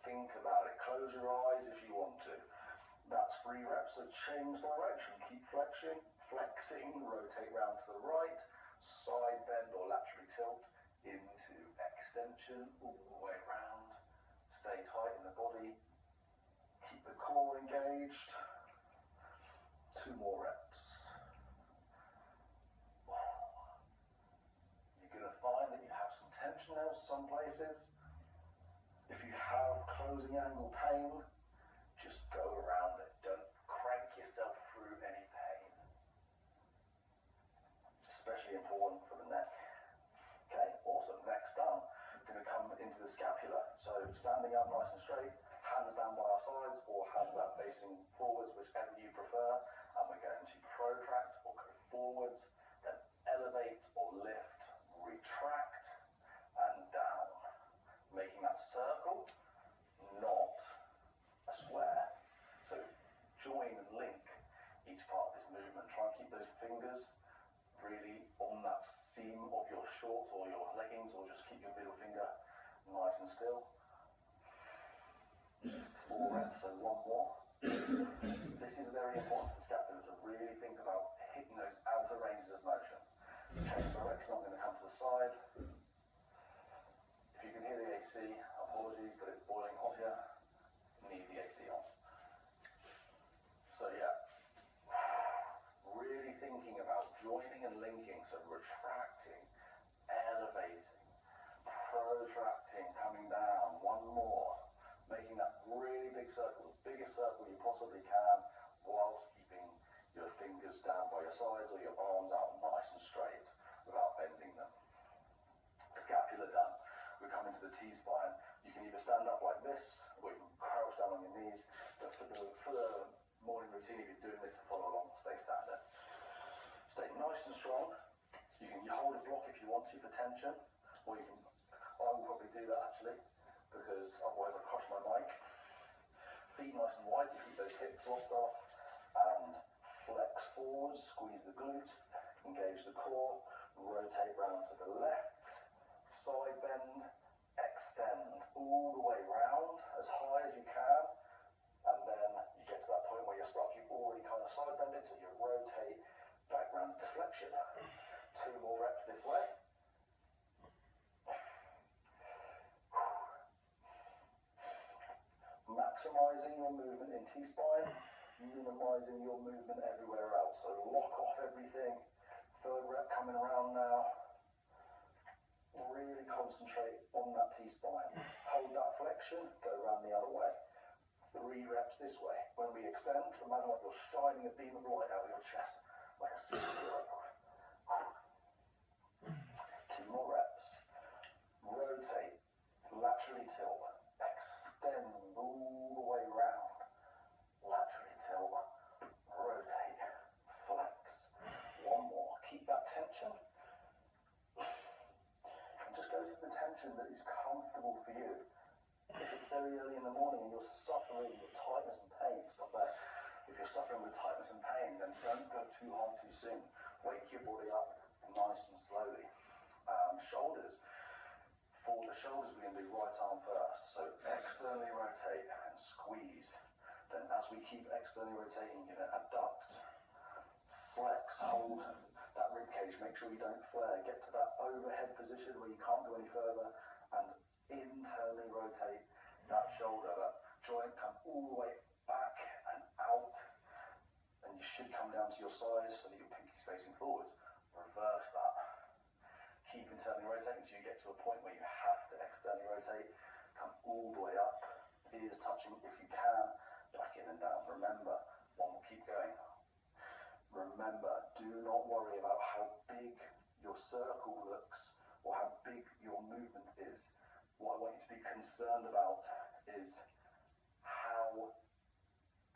think about it. Close your eyes if you want to. That's 3 reps, so change direction. Keep flexing, rotate round to the right, side bend or laterally tilt into extension, all the way around. Stay tight in the body. Keep the core engaged. 2 more reps. You're going to find that you have some tension now some places. If you have closing angle pain, just go around it. Don't crank yourself through any pain. Especially important for the neck. Okay, awesome. Next done. We're going to come into the scapula. So standing up nice and straight, hands down by our sides or hands up facing forwards, whichever you prefer. And we're going to protract or go forwards, then elevate or lift, retract and down. Making that circle, not a square. So join and link each part of this movement. Try and keep those fingers really on that seam of your shorts or your leggings, or just keep your middle finger nice and still. 4 reps, so 1 more. This is very important for the scapula to really think about hitting those outer ranges of motion. Change direction, I'm going to come to the side. If you can hear the AC, apologies, but it's boiling hot here. Need the AC on. So yeah, really thinking about joining and linking, so retracting, elevating, protracting, coming down, 1 more. Making that really big circle, the biggest circle you possibly can, whilst keeping your fingers down by your sides or your arms out nice and straight without bending them. Scapula done. We come into the T-spine. You can either stand up like this, or you can crouch down on your knees. But for the morning routine, if you're doing this to follow along, stay standing. Stay nice and strong. You hold a block if you want to for tension, or you can, I will probably do that actually, because otherwise I crush my mic. Feet nice and wide to keep those hips locked off, and flex forwards, squeeze the glutes, engage the core, rotate round to the left, side bend, extend all the way round as high as you can, and then you get to that point where you're stuck. You've already kind of side bended, so you rotate back round to flexion. 2 more reps this way. Maximizing your movement in T-spine, minimizing your movement everywhere else. So lock off everything. 3rd rep coming around now. Really concentrate on that T-spine. Hold that flexion, go around the other way. 3 reps this way. When we extend, imagine like you're shining a beam of light out of your chest, like a superhero. 2 more reps. Rotate, laterally tilt, extend all the way round. Laterally tilt, rotate, flex. 1 more. Keep that tension. And just go to the tension that is comfortable for you. If it's very early in the morning and you're suffering with tightness and pain, stop there. If you're suffering with tightness and pain, then don't go too hard too soon. Wake your body up nice and slowly. Shoulders. For the shoulders, we're going to do right arm first. So externally rotate and squeeze. Then as we keep externally rotating, you're going to adduct, flex, hold that rib cage. Make sure you don't flare. Get to that overhead position where you can't go any further, and internally rotate that shoulder, that joint, come all the way back and out, and you should come down to your side so that your pinky's facing forwards. Reverse that. Keep internally rotating so you get to a point where you have to externally rotate. Come all the way up, ears touching if you can, back in and down. Remember, 1 will keep going. Remember, do not worry about how big your circle looks or how big your movement is. What I want you to be concerned about is how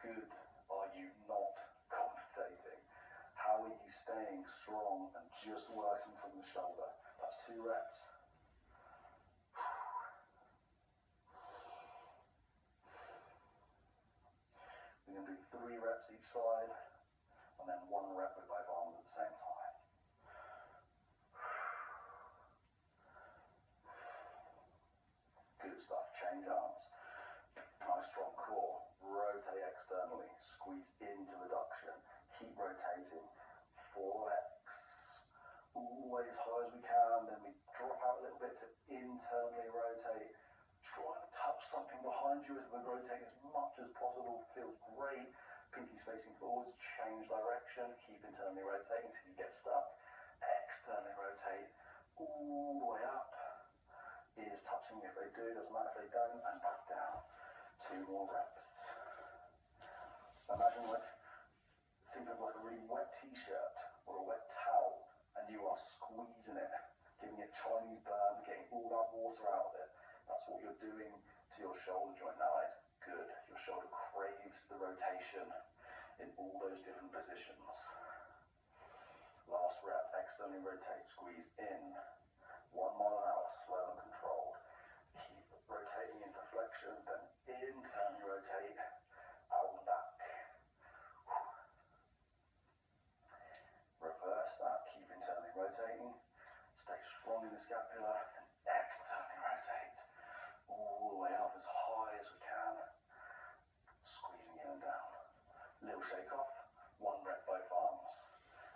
good are you not compensating? How are you staying strong and just working from the shoulder? That's 2 reps. We're going to do 3 reps each side, and then 1 rep with both arms at the same time. Good stuff. Change arms. flexion. Keep rotating. Flex. All the way as high as we can. Then we drop out a little bit to internally rotate. Try and touch something behind you as we rotate as much as possible. Feels great. Pinkies facing forwards. Change direction. Keep internally rotating until you get stuck. Externally rotate. All the way up. Ears touching if they do. Doesn't matter if they don't. And back down. 2 more reps. Imagine think of like a really wet t-shirt or a wet towel, and you are squeezing it, giving it Chinese burn, getting all that water out of it. That's what you're doing to your shoulder joint now, right? Good. Your shoulder craves the rotation in all those different positions. Last rep, externally rotate, squeeze in. 1 mile an hour, slow and controlled. Keep rotating into flexion, then internally rotate, out and back. Reverse that, keep internally rotating. Stay strong in the scapula and externally rotate. All the way up as high as we can. Squeezing in and down. Little shake off, 1 rep both arms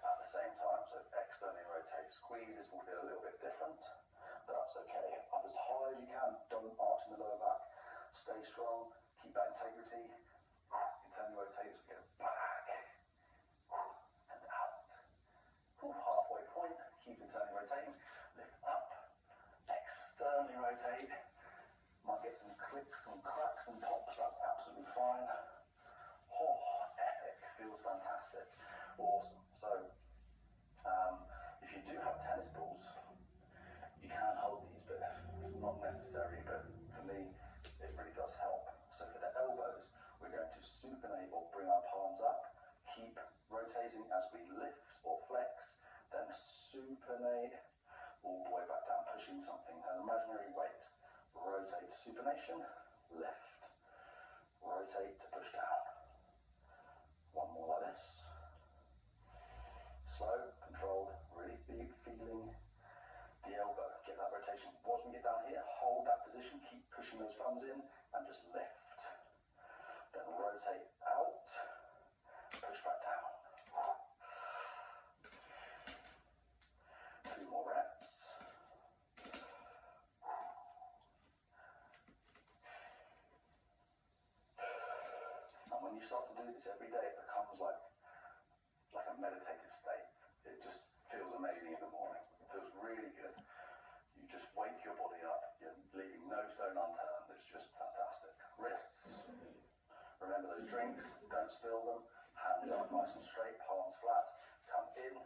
at the same time. So externally rotate, squeeze. This will feel a little bit different, but that's okay. Up as high as you can, don't arch in the lower back. Stay strong, keep that integrity. Internally rotate as we go back and out. Halfway point, keep internally rotating. Lift up, externally rotate. Might get some clicks and cracks and pops, that's absolutely fine. Oh, epic, feels fantastic. Awesome. So, if you do have tennis balls, you can hold these, but it's not necessary, but for me, it really does help. So for the elbows, we're going to supinate or bring our palms up, keep rotating as we lift or flex, then supinate all the way back down, pushing something, an imaginary weight. Rotate to supination, lift. Rotate to push down. 1 more like this. Slow, controlled, really big feeling the elbow. Get that rotation. Once we get down here, hold that position, keep pushing those thumbs in, and just lift. Then rotate out, push back down. 2 more reps. And when you start to do this every day, it becomes like a meditative state. It just feels amazing in the morning. It feels really good. You just wake your body up. You're leaving no stone unturned. It's just fantastic. Wrists. Remember those drinks. Don't spill them. Hands up nice and straight. Palms flat. Come in.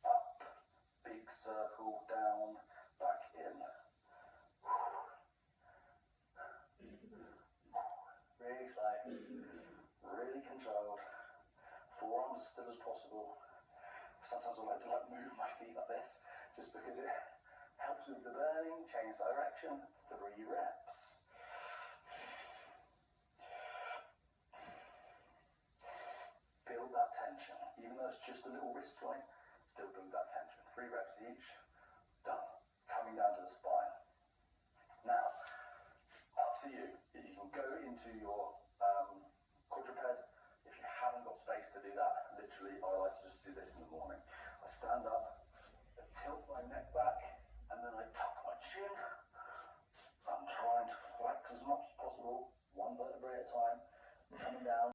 Up. Big circle. Down. Back in. Really slow. Really controlled. Forearms as still as possible. Sometimes I like to move my feet like this, just because it helps with the burning. Change direction. 3 reps. Build that tension. Even though it's just a little wrist joint, still build that tension. 3 reps each. Done. Coming down to the spine. Now, up to you. You can go into your quadruped. If you haven't got space to do that, literally, I like to just do this in the morning. I stand up, I tilt my neck back, and then I tuck my chin. I'm trying to flex as much as possible, 1 vertebrae at a time, coming down.